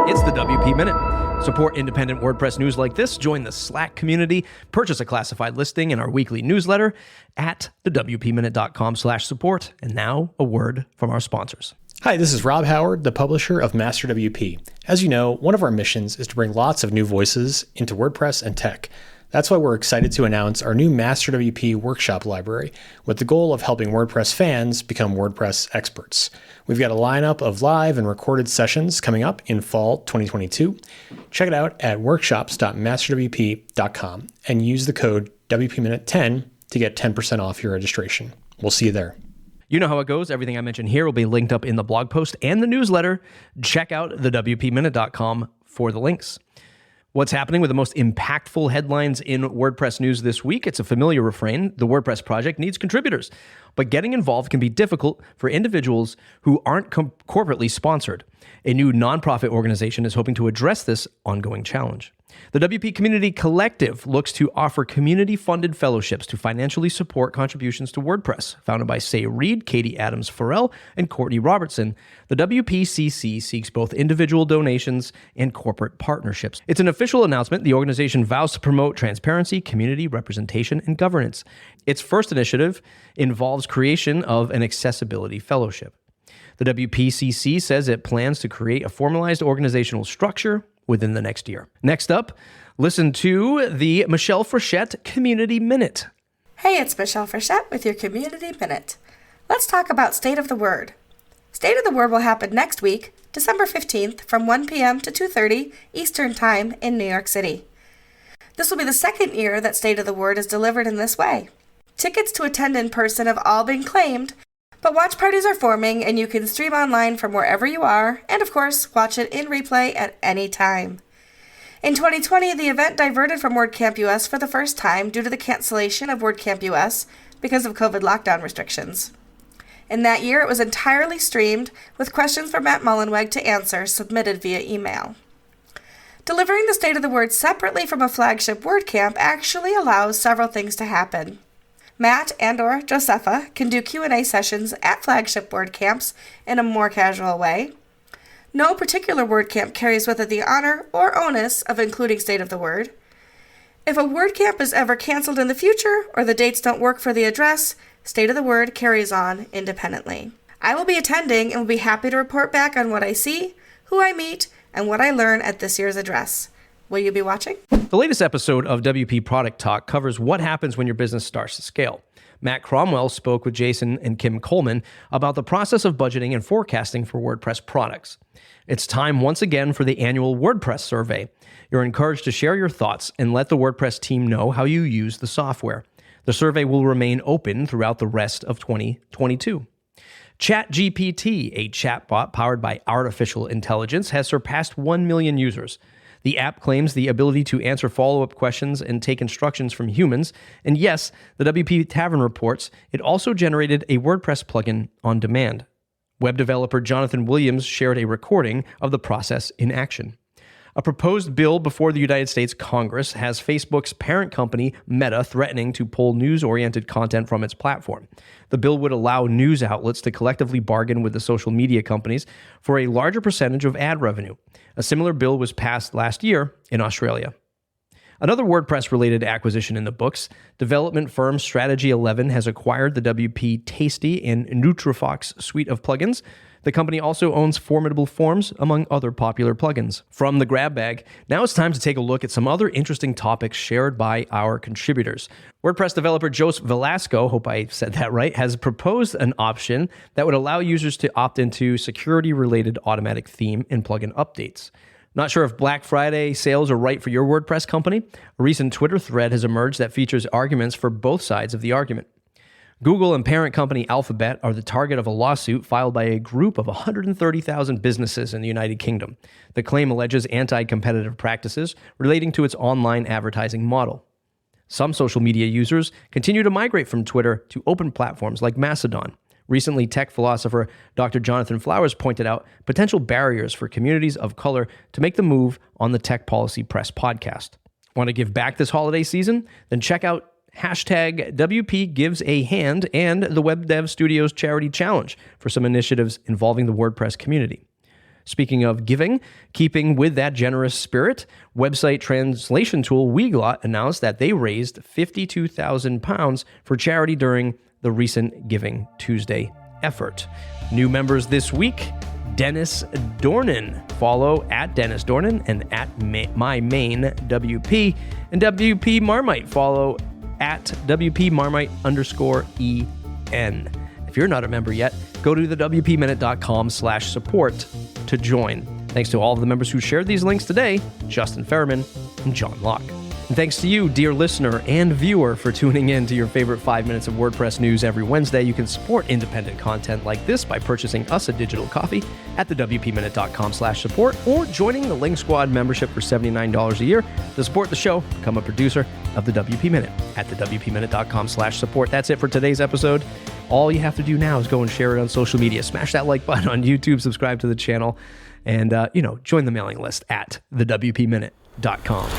It's the WP Minute. Support independent WordPress news like this. Join the Slack community. Purchase a classified listing in our weekly newsletter at thewpminute.com/support. And now, a word from our sponsors. Hi, this is Rob Howard, the publisher of Master WP. As you know, one of our missions is to bring lots of new voices into WordPress and tech. That's why we're excited to announce our new Master WP workshop library with the goal of helping WordPress fans become WordPress experts. We've got a lineup of live and recorded sessions coming up in fall 2022. Check it out at workshops.masterwp.com and use the code WPMinute10 to get 10% off your registration. We'll see you there. You know how it goes. Everything I mentioned here will be linked up in the blog post and the newsletter. Check out thewpminute.com for the links. What's happening with the most impactful headlines in WordPress news this week? It's a familiar refrain. The WordPress project needs contributors, but getting involved can be difficult for individuals who aren't corporately sponsored. A new nonprofit organization is hoping to address this ongoing challenge. The WP Community Collective looks to offer community-funded fellowships to financially support contributions to WordPress. Founded by Say Reed, Katie Adams-Farrell, and Courtney Robertson, the WPCC seeks both individual donations and corporate partnerships. It's an official announcement. The organization vows to promote transparency, community representation, and governance. Its first initiative involves creation of an accessibility fellowship. The WPCC says it plans to create a formalized organizational structure within the next year. Next up, listen to the Michelle Frechette Community Minute. Hey, it's Michelle Frechette with your Community Minute. Let's talk about State of the Word. State of the Word will happen next week, December 15th, from 1 p.m. to 2:30 Eastern Time in New York City. This will be the second year that State of the Word is delivered in this way. Tickets to attend in person have all been claimed, but watch parties are forming and you can stream online from wherever you are and, of course, watch it in replay at any time. In 2020, the event diverted from WordCamp US for the first time due to the cancellation of WordCamp US because of COVID lockdown restrictions. In that year, it was entirely streamed with questions for Matt Mullenweg to answer submitted via email. Delivering the State of the Word separately from a flagship WordCamp actually allows several things to happen. Matt and/or Josepha can do Q&A sessions at flagship WordCamps in a more casual way. No particular WordCamp carries with it the honor or onus of including State of the Word. If a WordCamp is ever canceled in the future or the dates don't work for the address, State of the Word carries on independently. I will be attending and will be happy to report back on what I see, who I meet, and what I learn at this year's address. Will you be watching? The latest episode of WP Product Talk covers what happens when your business starts to scale. Matt Cromwell spoke with Jason and Kim Coleman about the process of budgeting and forecasting for WordPress products. It's time once again for the annual WordPress survey. You're encouraged to share your thoughts and let the WordPress team know how you use the software. The survey will remain open throughout the rest of 2022. ChatGPT, a chatbot powered by artificial intelligence, has surpassed 1 million users. The app claims the ability to answer follow-up questions and take instructions from humans. And yes, the WP Tavern reports it also generated a WordPress plugin on demand. Web developer Jonathan Williams shared a recording of the process in action. A proposed bill before the United States Congress has Facebook's parent company, Meta, threatening to pull news-oriented content from its platform. The bill would allow news outlets to collectively bargain with the social media companies for a larger percentage of ad revenue. A similar bill was passed last year in Australia. Another WordPress-related acquisition in the books, development firm Strategy 11 has acquired the WP Tasty and NutriFox suite of plugins. The company also owns Formidable Forms, among other popular plugins. From the grab bag, now it's time to take a look at some other interesting topics shared by our contributors. WordPress developer Jose Velasco, hope I said that right, has proposed an option that would allow users to opt into security-related automatic theme and plugin updates. Not sure if Black Friday sales are right for your WordPress company? A recent Twitter thread has emerged that features arguments for both sides of the argument. Google and parent company Alphabet are the target of a lawsuit filed by a group of 130,000 businesses in the United Kingdom. The claim alleges anti-competitive practices relating to its online advertising model. Some social media users continue to migrate from Twitter to open platforms like Mastodon. Recently, tech philosopher Dr. Jonathan Flowers pointed out potential barriers for communities of color to make the move on the Tech Policy Press podcast. Want to give back this holiday season? Then check out hashtag WP Gives a Hand and the Web Dev Studios Charity Challenge for some initiatives involving the WordPress community. Speaking of giving, keeping with that generous spirit, website translation tool Weglot announced that they raised £52,000 for charity during the recent Giving Tuesday effort. New members this week: Dennis Dornan. Follow at Dennis Dornan and at My Main WP. And WP Marmite. Follow at WP Marmite _EN. If you're not a member yet, go to the WPMinute.com/support to join. Thanks to all of the members who shared these links today: Justin Ferriman and John Locke. And thanks to you, dear listener and viewer, for tuning in to your favorite 5 minutes of WordPress news every Wednesday. You can support independent content like this by purchasing us a digital coffee at the WPMinute.com/support or joining the Link Squad membership for $79 a year. To support the show, become a producer of the WP Minute at the WPMinute.com/support. That's it for today's episode. All you have to do now is go and share it on social media. Smash that like button on YouTube, subscribe to the channel, and join the mailing list at the WPMinute.com.